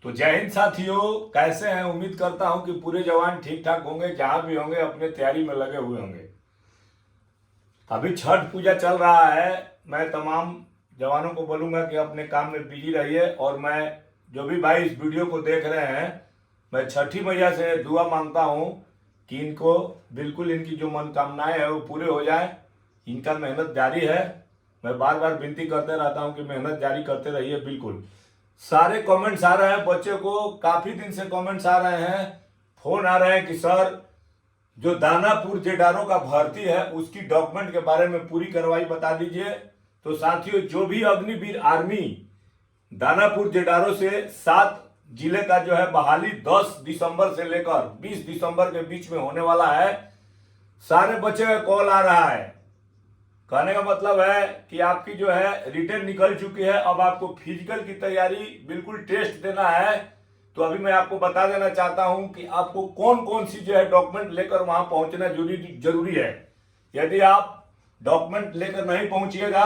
तो जय हिंद साथियों, कैसे हैं? उम्मीद करता हूं कि पूरे जवान ठीक ठाक होंगे, जहां भी होंगे अपने तैयारी में लगे हुए होंगे। अभी छठ पूजा चल रहा है। मैं तमाम जवानों को बोलूंगा कि अपने काम में बिजी रहिए। और मैं जो भी भाई इस वीडियो को देख रहे हैं, मैं छठी मैया से दुआ मांगता हूं कि इनको बिल्कुल इनकी जो मनोकामनाएं है वो पूरे हो जाए। इनका मेहनत जारी है। मैं बार बार विनती करते रहता हूं कि मेहनत जारी करते रहिए। बिल्कुल सारे कमेंट्स आ रहे हैं, बच्चे को काफी दिन से कमेंट्स आ रहे हैं, फोन आ रहे हैं कि सर जो दानापुर जेडारो का भर्ती है उसकी डॉक्यूमेंट के बारे में पूरी कार्रवाई बता दीजिए। तो साथियों, जो भी अग्निवीर आर्मी दानापुर जेडारो से 7 जिले का जो है बहाली 10 दिसंबर से लेकर 20 दिसंबर के बीच में होने वाला है। सारे बच्चे का कॉल आ रहा है। कहने का मतलब है कि आपकी जो है रिटर्न निकल चुकी है, अब आपको फिजिकल की तैयारी बिल्कुल टेस्ट देना है। तो अभी मैं आपको बता देना चाहता हूं कि आपको कौन कौन सी जो है डॉक्यूमेंट लेकर वहां पहुंचना जरूरी है। यदि आप डॉक्यूमेंट लेकर नहीं पहुंचिएगा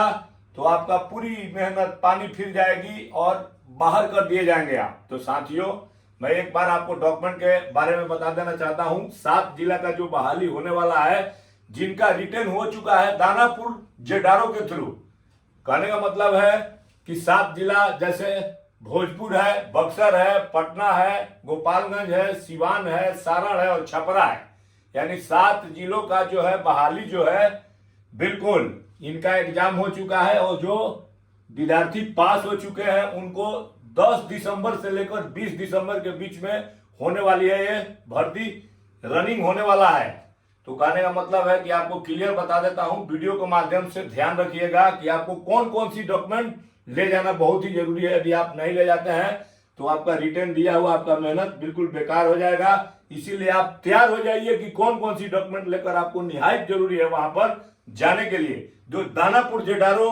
तो आपका पूरी मेहनत पानी फिर जाएगी और बाहर कर दिए जाएंगे आप। तो साथियों, मैं एक बार आपको डॉक्यूमेंट के बारे में बता देना चाहता हूं। 7 जिला का जो बहाली होने वाला है, जिनका रिटर्न हो चुका है दानापुर जेडारो के थ्रू। कहने का मतलब है कि 7 जिला जैसे भोजपुर है, बक्सर है, पटना है, गोपालगंज है, सिवान है, सारण है और छपरा है। यानी 7 जिलों का जो है बहाली जो है बिल्कुल इनका एग्जाम हो चुका है। और जो विद्यार्थी पास हो चुके हैं उनको 10 दिसंबर से लेकर 20 दिसंबर के बीच में होने वाली है ये भर्ती, रनिंग होने वाला है। तो कहने का मतलब है कि आपको क्लियर बता देता हूं, वीडियो के माध्यम से ध्यान रखिएगा कि आपको कौन कौन सी डॉक्यूमेंट ले जाना बहुत ही जरूरी है। यदि आप नहीं ले जाते हैं तो आपका रिटर्न दिया हुआ आपका मेहनत बिल्कुल बेकार हो जाएगा। इसीलिए आप तैयार हो जाइए कि कौन कौन सी डॉक्यूमेंट लेकर आपको निहायत जरूरी है वहां पर जाने के लिए। जो दानापुर जेडारो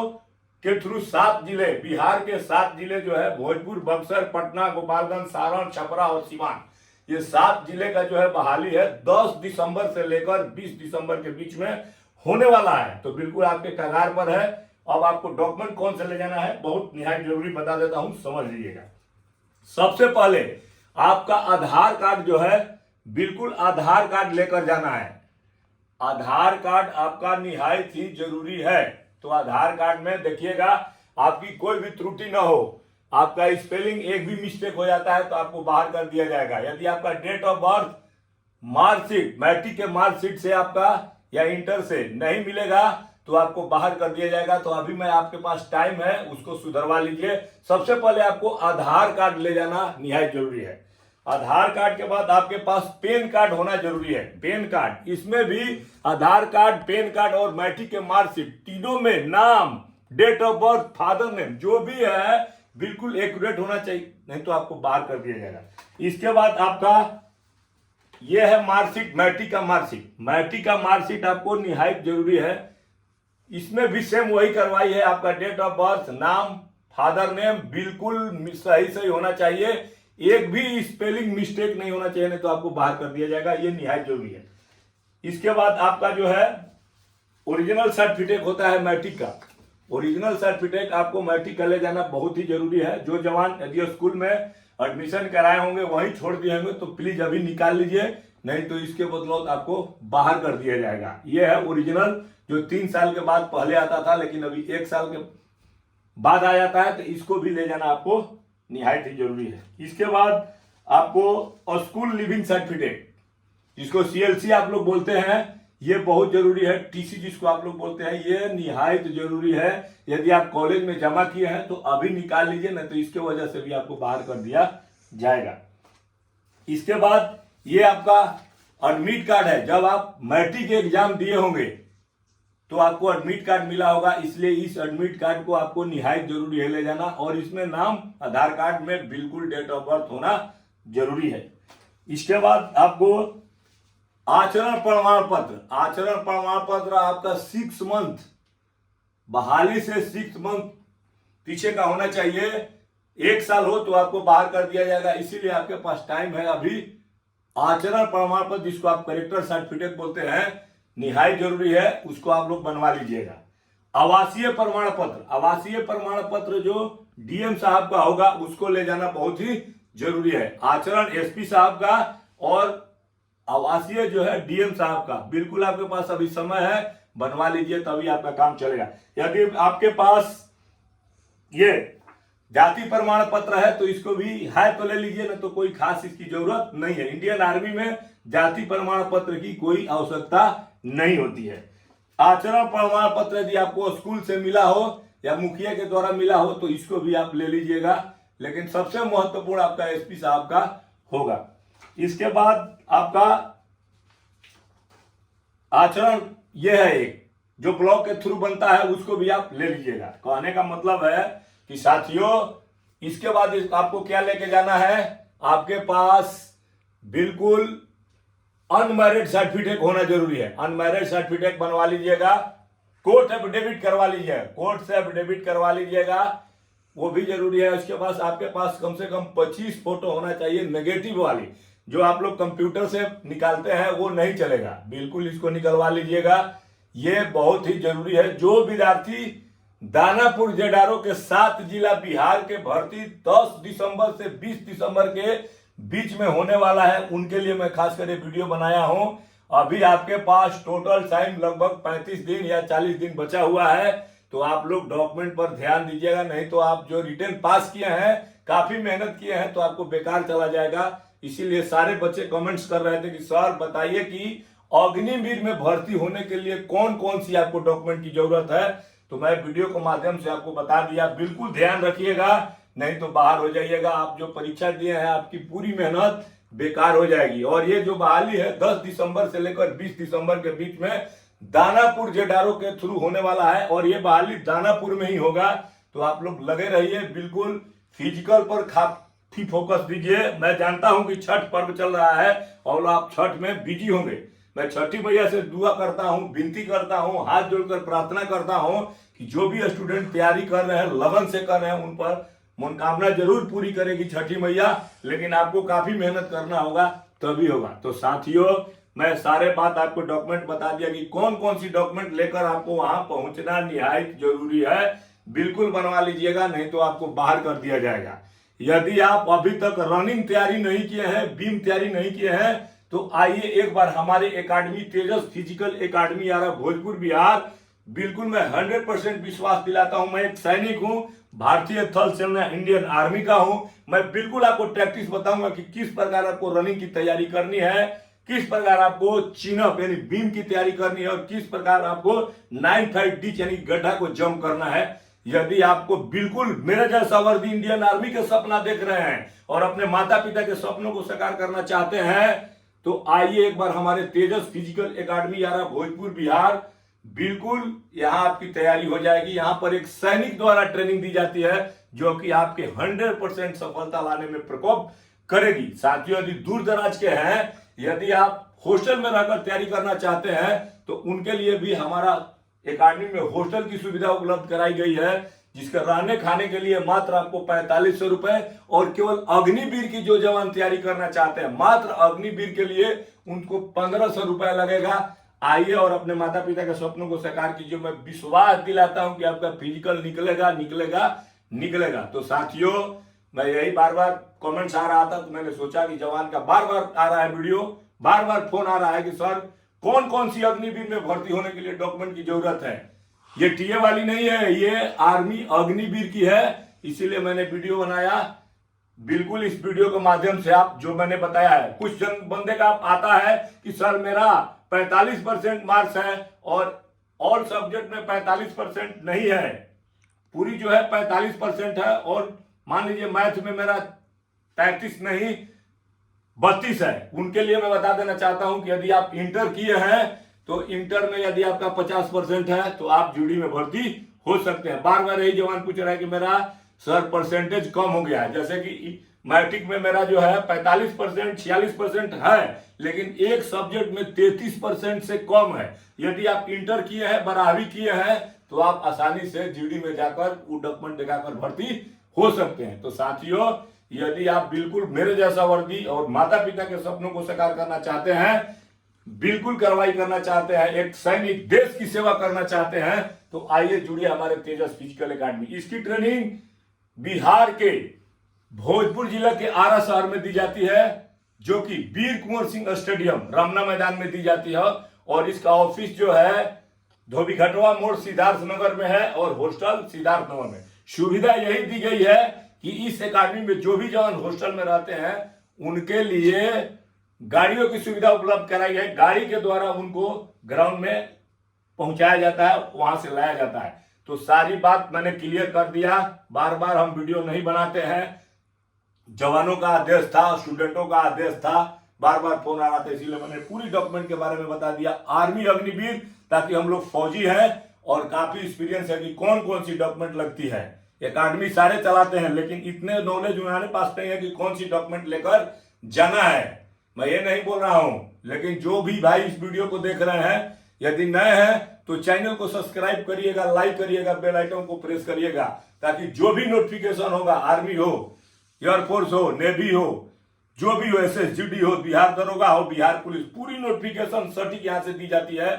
के थ्रू 7 जिले, बिहार के 7 जिले जो है भोजपुर, बक्सर, पटना, गोपालगंज, सारण, छपरा और सीवान, ये 7 जिले का जो है बहाली है 10 दिसंबर से लेकर 20 दिसंबर के बीच में होने वाला है। तो बिल्कुल आपके कगार पर है। अब आपको डॉक्यूमेंट कौन से ले जाना है बहुत निहायत जरूरी बता देता हूं, समझ लीजिएगा। सबसे पहले आपका आधार कार्ड जो है, बिल्कुल आधार कार्ड लेकर जाना है। आधार कार्ड आपका निहायत ही जरूरी है। तो आधार कार्ड में देखिएगा आपकी कोई भी त्रुटि ना हो। आपका स्पेलिंग एक भी मिस्टेक हो जाता है तो आपको बाहर कर दिया जाएगा। यदि आपका date of birth marksheet, matric के मार्कशीट से आपका या इंटर से नहीं मिलेगा तो आपको बाहर कर दिया जाएगा। तो अभी मैं आपके पास टाइम है, उसको सुधरवा लीजिए। सबसे पहले आपको आधार कार्ड ले जाना निहायत जरूरी है। आधार कार्ड के बाद आपके पास पैन कार्ड होना जरूरी है। पैन कार्ड, इसमें भी आधार कार्ड, पैन कार्ड और मैट्रिक के मार्कशीट तीनों में नाम, date of birth, father name जो भी है बिल्कुल एक्यूरेट होना चाहिए, नहीं तो आपको बाहर कर दिया जाएगा। इसके बाद आपका यह है मार्कशीट, मैट्रिक का मार्कशीट। मैट्रिक का मार्कशीट आपको निहायत जरूरी है। इसमें भी सेम वही कार्रवाई है। आपका डेट ऑफ बर्थ, नाम, फादर नेम बिल्कुल सही होना चाहिए। एक भी स्पेलिंग मिस्टेक नहीं होना चाहिए, नहीं तो आपको बाहर कर दिया जाएगा। ये निहायत जरूरी है। इसके बाद आपका जो है ओरिजिनल सर्टिफिकेट होता है मैट्रिक का। ओरिजिनल सर्टिफिकेट आपको मैट्रिक का ले जाना बहुत ही जरूरी है। जो जवान यदि स्कूल में एडमिशन कराए होंगे वहीं छोड़ दिए होंगे तो प्लीज अभी निकाल लीजिए, नहीं तो इसके बदौलत आपको बाहर कर दिया जाएगा। यह है ओरिजिनल, जो 3 साल के बाद पहले आता था लेकिन अभी 1 साल के बाद आ जाता है। तो इसको भी ले जाना आपको निहायत ही जरूरी है। इसके बाद आपको स्कूल लिविंग सर्टिफिकेट, जिसको CLC आप लोग बोलते हैं, ये बहुत जरूरी है। TC जिसको आप लोग बोलते हैं, ये निहायत जरूरी है। यदि आप कॉलेज में जमा किए हैं तो अभी निकाल लीजिए, नहीं तो इसके वजह से भी आपको बाहर कर दिया जाएगा। इसके बाद ये आपका एडमिट कार्ड है। जब आप मैट्रिक एग्जाम दिए होंगे तो आपको एडमिट कार्ड मिला होगा, इसलिए इस एडमिट कार्ड को आपको निहायत जरूरी है ले जाना। और इसमें नाम, आधार कार्ड में बिल्कुल डेट ऑफ बर्थ होना जरूरी है। इसके बाद आपको आचरण प्रमाण पत्र। आचरण प्रमाण पत्र आपका 6 मंथ, बहाली से 6 मंथ पीछे का होना चाहिए। 1 साल हो तो आपको बाहर कर दिया जाएगा, इसीलिए आपके पास टाइम है अभी। आचरण प्रमाण पत्र, जिसको आप करेक्टर सर्टिफिकेट बोलते हैं, निहायत जरूरी है, उसको आप लोग बनवा लीजिएगा। आवासीय प्रमाण पत्र, आवासीय प्रमाण पत्र जो DM साहब का होगा उसको ले जाना बहुत ही जरूरी है। आचरण एसपी साहब का और आवासीय जो है डीएम साहब का, बिल्कुल आपके पास अभी समय है, बनवा लीजिए, तभी आपका काम चलेगा। यदि आपके पास ये जाति प्रमाण पत्र है तो इसको भी है तो ले लीजिए, ना तो कोई खास इसकी जरूरत नहीं है। इंडियन आर्मी में जाति प्रमाण पत्र की कोई आवश्यकता नहीं होती है। आचरण प्रमाण पत्र यदि आपको स्कूल से मिला हो या मुखिया के द्वारा मिला हो तो इसको भी आप ले लीजिएगा, लेकिन सबसे महत्वपूर्ण आपका एसपी साहब का होगा। इसके बाद आपका आचरण यह है एक जो ब्लॉक के थ्रू बनता है, उसको भी आप ले लीजिएगा। कहने का मतलब है कि साथियों इसके बाद आपको क्या लेके जाना है, आपके पास बिल्कुल अनमैरिड सर्टिफिकेट होना जरूरी है। अनमैरिड सर्टिफिकेट बनवा लीजिएगा, कोर्ट एफिडेविट करवा लीजिएगा, कोर्ट से एफिडेविट करवा लीजिएगा, वो भी जरूरी है। उसके पास आपके पास कम से कम 25 फोटो होना चाहिए नेगेटिव वाली, जो आप लोग कंप्यूटर से निकालते हैं वो नहीं चलेगा, बिल्कुल इसको निकलवा लीजिएगा, ये बहुत ही जरूरी है। जो विद्यार्थी दानापुर जेडारो के 7 जिला बिहार के भर्ती 10 दिसंबर से 20 दिसंबर के बीच में होने वाला है, उनके लिए मैं खास कर वीडियो बनाया हूं। अभी आपके पास टोटल टाइम लगभग 35 दिन या 40 दिन बचा हुआ है, तो आप लोग डॉक्यूमेंट पर ध्यान दीजिएगा, नहीं तो आप जो रिटर्न पास किए हैं, काफी मेहनत किए हैं, तो आपको बेकार चला जाएगा। इसीलिए सारे बच्चे कमेंट्स कर रहे थे कि सर बताइए कि अग्निवीर में भर्ती होने के लिए कौन कौन सी आपको डॉक्यूमेंट की जरूरत है, तो मैं वीडियो के माध्यम से आपको बता दिया। बिल्कुल ध्यान रखिएगा, नहीं तो बाहर हो जाइएगा। आप जो परीक्षा दिए हैं आपकी पूरी मेहनत बेकार हो जाएगी। और ये जो बहाली है 10 दिसंबर से लेकर 20 दिसंबर के बीच में दानापुर जेडारो के थ्रू होने वाला है, और ये बहाली दानापुर में ही होगा, तो आप लोग लगे रहिए, बिल्कुल फिजिकल पर काफी फोकस दीजिए। मैं जानता हूं कि छठ पर्व चल रहा है और आप छठ में बिजी होंगे। मैं छठी मैया से दुआ करता हूं, विनती करता हूं, हाथ जोड़कर प्रार्थना करता हूं कि जो भी स्टूडेंट तैयारी कर रहे हैं, लगन से कर रहे हैं, उन पर मनोकामना जरूर पूरी करेगी छठी मैया, लेकिन आपको काफी मेहनत करना होगा, तभी होगा। तो साथियों मैं सारे बात आपको डॉक्यूमेंट बता दिया कि कौन कौन सी डॉक्यूमेंट लेकर आपको वहां पहुंचना निहायत जरूरी है। बिल्कुल बनवा लीजिएगा, नहीं तो आपको बाहर कर दिया जाएगा। यदि आप अभी तक रनिंग तैयारी नहीं किए हैं, बीम तैयारी नहीं किए हैं, तो आइए एक बार हमारे एकेडमी तेजस फिजिकल एकेडमी आ रहा भोजपुर बिहार। बिल्कुल मैं 100% विश्वास दिलाता हूं, मैं एक सैनिक हूं, भारतीय थल सेना इंडियन आर्मी का हूं। मैं बिल्कुल आपको टैक्टिक्स बताऊंगा कि किस प्रकार आपको रनिंग की तैयारी करनी है, किस प्रकार आपको चिनअप यानी बीम की तैयारी करनी है, और किस प्रकार आपको 9-5 डिच यानी गड्ढा को जंप करना है। यदि आपको बिल्कुल मेरे जैसा वर्दी इंडियन आर्मी के सपना देख रहे हैं और अपने माता पिता के सपनों को साकार करना चाहते हैं, तो आइए एक बार हमारे तेजस फिजिकल एकेडमी यारा भोजपुर बिहार। बिल्कुल यहां आपकी तैयारी हो जाएगी। यहां पर एक सैनिक द्वारा ट्रेनिंग दी जाती है जो कि आपके 100% सफलता लाने में प्रकोप करेगी। साथियों यदि दूर दराज के हैं, यदि आप हॉस्टल में रहकर तैयारी करना चाहते हैं, तो उनके लिए भी हमारा एकेडमी में हॉस्टल की सुविधा उपलब्ध कराई गई है, जिसके रहने खाने के लिए मात्र आपको 4500 रुपए, और केवल अग्निवीर की जो जवान तैयारी करना चाहते हैं, मात्र अग्निवीर के लिए उनको 1500 रुपए लगेगा। आइए और अपने माता पिता के सपनों को साकार कीजिए। मैं विश्वास दिलाता हूं कि आपका फिजिकल निकलेगा निकलेगा निकलेगा। तो साथियों मैं यही बार बार कमेंट्स आ रहा था, तो मैंने सोचा कि जवान का बार बार आ रहा है वीडियो, बार बार फोन आ रहा है कि सर कौन कौन सी अग्निवीर में भर्ती होने के लिए डॉक्यूमेंट की जरूरत है। ये टीए वाली नहीं है, ये आर्मी अग्निवीर की है, इसीलिए मैंने वीडियो बनाया। बिल्कुल इस वीडियो के माध्यम से आप जो मैंने बताया है, कुछ जन बंदे का आता है कि सर मेरा 45% मार्क्स है और सब्जेक्ट में 45% नहीं है, पूरी जो है 45% है, और मान लीजिए मैथ में मेरा 33 नहीं 32 है। उनके लिए मैं बता देना चाहता हूं कि यदि आप इंटर किए हैं, तो इंटर में यदि आपका 50% है तो आप जीडी में भर्ती हो सकते हैं। बार बार यही जवान पूछ रहा है कि मेरा सर परसेंटेज कम हो गया है, जैसे कि मैट्रिक में मेरा जो है 45% 46% है, लेकिन एक सब्जेक्ट में 33% से कम है। यदि आप इंटर किए हैं, 12वीं किए हैं, तो आप आसानी से जीडी में जाकर वो डॉक्यूमेंट दिखाकर भर्ती हो सकते हैं। तो साथियों यदि आप बिल्कुल मेरे जैसा वर्दी और माता पिता के सपनों को साकार करना चाहते हैं, बिल्कुल कार्रवाई करना चाहते हैं, एक सैनिक देश की सेवा करना चाहते हैं, तो आइए जुड़िए हमारे तेजस फिजिकल एकेडमी। इसकी ट्रेनिंग बिहार के भोजपुर जिला के आरा शहर में दी जाती है, जो कि वीर कुंवर सिंह स्टेडियम रमना मैदान में दी जाती है। और इसका ऑफिस जो है धोबी घटवा मोड़ सिद्धार्थ नगर में है और हॉस्टल सिद्धार्थ नगर में। सुविधा यही दी गई है कि इस एकेडमी में जो भी जवान हॉस्टल में रहते हैं उनके लिए गाड़ियों की सुविधा उपलब्ध कराई है। गाड़ी के द्वारा उनको ग्राउंड में पहुंचाया जाता है, वहां से लाया जाता है। तो सारी बात मैंने क्लियर कर दिया, बार बार हम वीडियो नहीं बनाते हैं। जवानों का आदेश था, स्टूडेंटों का आदेश था, बार बार फोन आ रहा था, इसीलिए मैंने पूरी डॉक्यूमेंट के बारे में बता दिया। आर्मी अग्निवीर, ताकि हम लोग फौजी हैं और काफी एक्सपीरियंस है कि कौन कौन सी डॉक्यूमेंट लगती है। एकेडमी सारे चलाते हैं, लेकिन इतने नॉलेज हमारे पास नहीं है कि कौन सी डॉक्यूमेंट लेकर जाना है। मैं ये नहीं बोल रहा हूं, लेकिन जो भी भाई इस वीडियो को देख रहे हैं, यदि नए हैं तो चैनल को सब्सक्राइब करिएगा, लाइक करिएगा, बेल आइकन को प्रेस करिएगा, ताकि जो भी नोटिफिकेशन होगा, आर्मी हो, एयरफोर्स हो, नेवी हो, जो भी हो, SSGD हो, बिहार दरोगा हो, बिहार पुलिस, पूरी नोटिफिकेशन सटीक यहां से दी जाती है।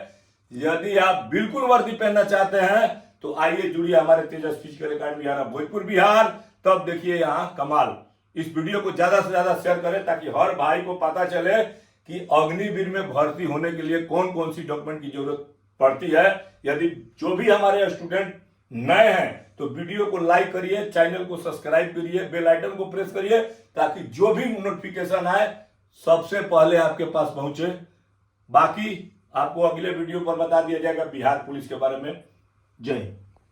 यदि आप बिल्कुल वर्दी पहनना चाहते हैं तो आइए जुड़िए हमारे तेजस फिजिकल एकेडमी भोजपुर बिहार। तब देखिए यहाँ कमाल। इस वीडियो को ज्यादा से ज्यादा शेयर करें ताकि हर भाई को पता चले कि अग्निवीर में भर्ती होने के लिए कौन कौन सी डॉक्यूमेंट की जरूरत पड़ती है। यदि जो भी हमारे स्टूडेंट नए हैं तो वीडियो को लाइक करिए, चैनल को सब्सक्राइब करिए, बेल आइकन को प्रेस करिए, ताकि जो भी नोटिफिकेशन आए सबसे पहले आपके पास पहुंचे। बाकी आपको अगले वीडियो पर बता दिया जाएगा बिहार पुलिस के बारे में। जय हिंद।